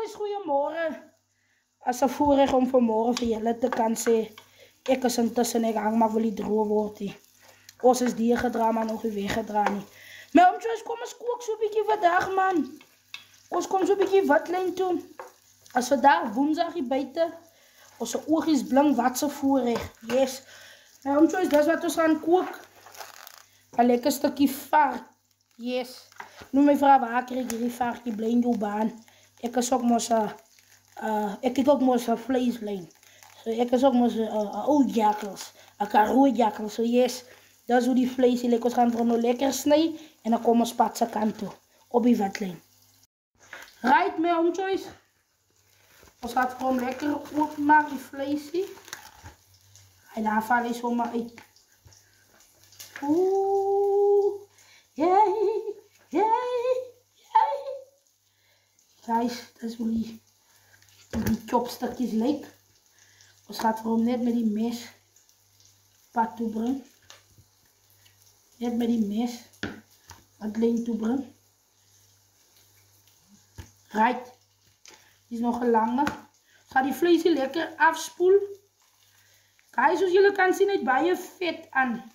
Choice, goeiemorgen. As 'n voorreg om vanmôre vir julle te kan sê, ek is intussen ek hang maar wil die droog word nie. Ons is die gedra maar nog nie weggedra nie. Maar om Choice, kom ons kook so 'n bietjie vandag man. Ons kom so 'n bietjie watlyn toe. As vandag woensdag hier buite, ons oogies blink wat se voorreg. Yes. Maar om Choice, dis wat ons gaan kook. 'n lekker stukkie vark. Yes. Nou my vrou, waar kry ek hierdie varkie bly in jou baan? Ek is ook mos ek het ook mos 'n vleislyn. So ek is ook mos 'n ou jakkals, 'n karoo jakkal. So yes, dis hoe die vleisie lyk. Ons gaan hom nou lekker sny en dan kom ons pad se kant toe op die watlyn. Right my om Choice. Ons gaan hom lekker oopmaak die vleisie. En dan val hy sommer uit. Ooh. Yay. Guys, dis hoe die chopstukjes lyk. Ons gaan vir hom net met die mes pad toe bring. Net met die mes wat lyn toe bring. Right. Die is nog langer. Gaan die vleisie lekker afspoel. Guys, soos julle kan sien, het baie vet aan.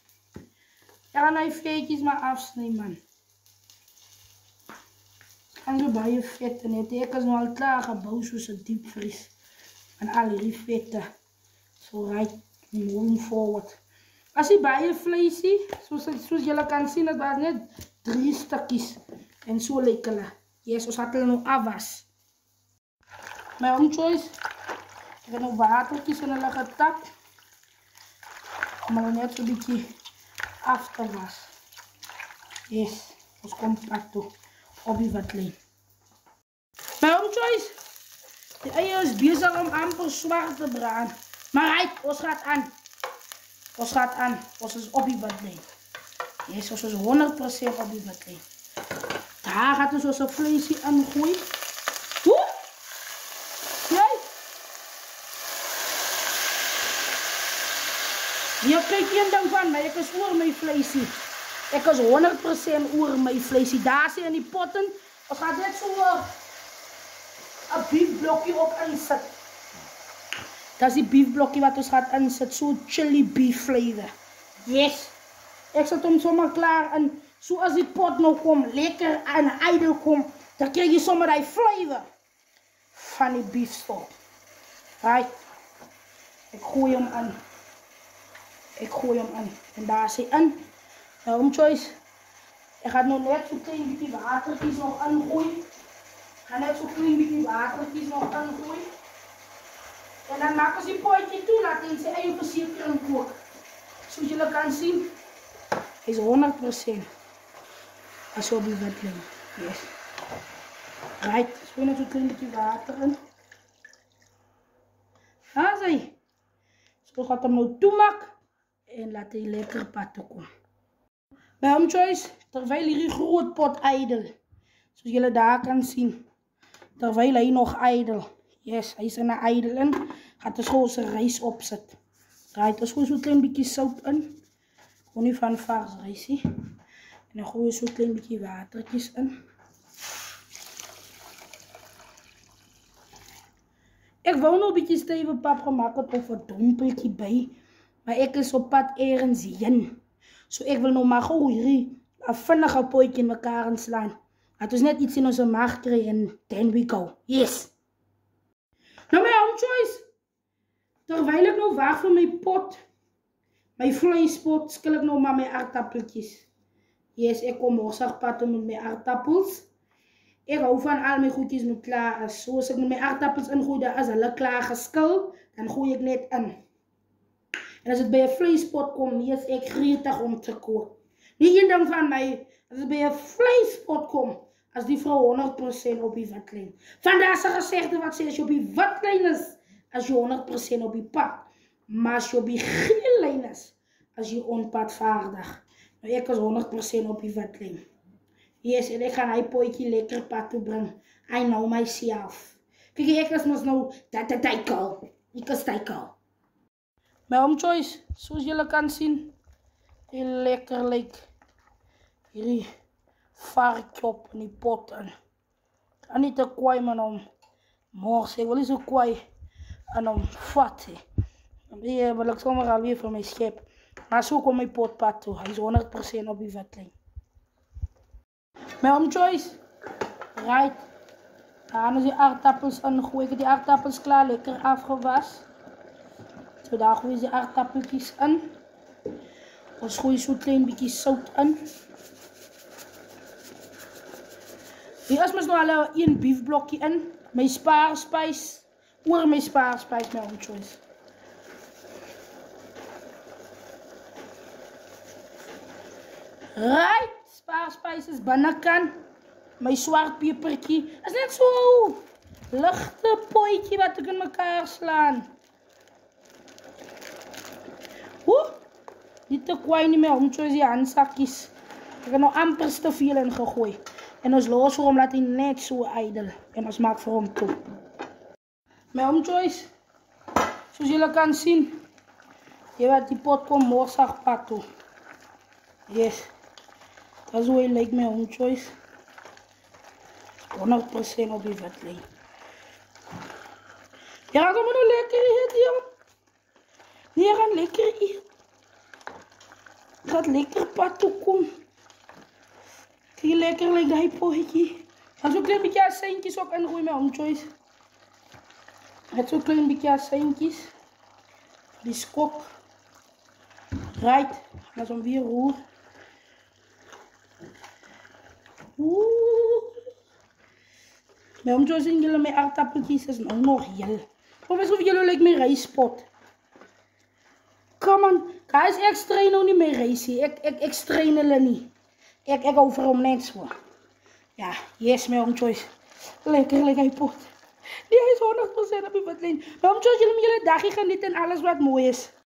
Ek gaan die vetjies maar afsny man. En so baie vet en het ek is nou al klaar gebou soos 'n diepvries. En al die vette. So right, moving forward. As jy baie vleisie, soos julle kan sien, het was net 3 stukkies. En so lyk hulle. Yes, ons het hulle nou afwas. My om Choice, ek het nou watertjies in hulle getap. Om hulle net so 'n bietjie af te was. Yes, ons kom pad toe. Op die watlyn. My om Choice, die eie is besig om amper swart te brand. Maar right, ons gaat aan. Ons gaat aan. Ons is op die watlyn. Yes, ons is 100% op die watlyn. Daar gaat ons onze vleisie ingooi. Hoe? Jy? Jy kyk een ding van my, ek is oor my vleisie. Ek is 100% oor my vleisie. Daar sê in die potten, ons gaan net so 'n beefblokkie op insit. Dat is die beefblokkie wat ons gaan insit, so chili beef flavor. Yes. Ek sit hom sommer klaar in. So as die pot nou kom, lekker en ydel kom, dan krijg je sommer die flavor van die beefstok. Right. Ek gooi hom in. En daar is hy in. Nou om Choice, ek gaan nou net so klein bietjie watertjies nog ingooi. En dan maak ons die potjie toe, laat hy in sy eie versekering kook. Soos julle kan sien, hy is 100% as op die watlyn. Yes. Right, so net so klein bietjie water in. Daar is hy. So gaan hom nou toemaak en laat hy lekker pad toe kom. By om Choice, terwyl hierdie groot pot ydel, soos julle daar kan sien, terwyl hy nog ydel, yes, hy is in 'n ydel in, gaat ons ons rys opsit. Right, ons gooi so 'n klein bietjie sout in, gewoon nie van vars rysie, en dan gooi so 'n klein bietjie watertjies in. Ek wou nog 'n bietjie stywe pap gemaak het of 'n dompeltjie by, maar ek is op pad ergens heen. So ek wil nou maar gou hierdie 'n vinnige potjie in mekaar inslaan. Dat ons net iets in ons maag kry en then we go. Yes. Nou my om Choice, terwyl ek nou wag vir my pot, my vleispot, skil ek nou maar my aardappeltjies. Yes, ek kom morsig pad met my aardappels. Ek hou van al my goedjies moet klaar is. So as ek met my aardappels ingooi, dan is hulle klaar geskil, dan gooi ek net in. En as dit by 'n vleispot kom, nee, is ek gretig om te kook. Nie een ding van my, as dit by 'n vleispot kom, as die vrou 100% op die watlyn. Vandaar is 'n gesegde wat sê, as jy op die watlyn is, as jy 100% op die pad. Maar as jy op die geel lyn is, as jy onpadvaardig. Nou ek is 100% op die watlyn. Yes, en ek gaan hy potjie lekker pad toe bring. I know myself. Kijk, ek is mos nou tykel. Ek is tykel. My om Choice, soos julle kan sien, die lekker lyk hierdie varkjop in die pot in. Kan nie te kwaai man om Morgen, ik wil eens een kooi en dan vat. Dan wil ik zomaar alweer voor mijn schip. Maar zo komt mijn potpad toe. Hij is 100% op die vetlijn. Mijn choice. Right. Dan is die aardappels en gooi ik die aardappels klaar. Lekker afgewassen. Zo daar gooi je die aardappeltjes in. Dan gooi je zo'n klein beetje zout in. Hier is nog al een biefblokje in. Mijn spaarspijs. Oor mijn spaarspijs met mijn choice. Right. Spaarspijs is binnenkant. Mijn zwart pepertje. Dat is net zo lichte potje wat ik in elkaar slaan. Niet te kwaai niet meer om die handzakjes. Ik heb nog amper te veel in gegooid. En ons los voor hem laat hij net zo ijdel. En ons maakt voor hem toe. Mijn omchoice. Zoals jullie kan zien. Je weet die pot komt morsig pad toe. Yes. Dat is hoe hij lijkt mijn omchoice. 100% op die vetlijn. Ja, gaan we nog lekker eten, joh. Nee, gaan lekker eten. Gaat lekker pad toe komen. Kijk lekker like dat potje. En zo'n klein beetje azijntjes ook ingooien met omchoice. Met zo'n klein beetje azijntjes. Die skok. Right. En dan weer roer. Met omchoice zien jullie mijn aardappeltjes is nog heel. Of alsof jullie like mijn rijstpot. Come on. Guys, ik strain nog niet meer rijst. Ik strain het niet. Ik hou voor hem net zo. Ja, yes, mijn omchoice. Lekker pot. Die is 100% op je vetlijn. Mijn omchoice, jullie dagje genieten en alles wat mooi is.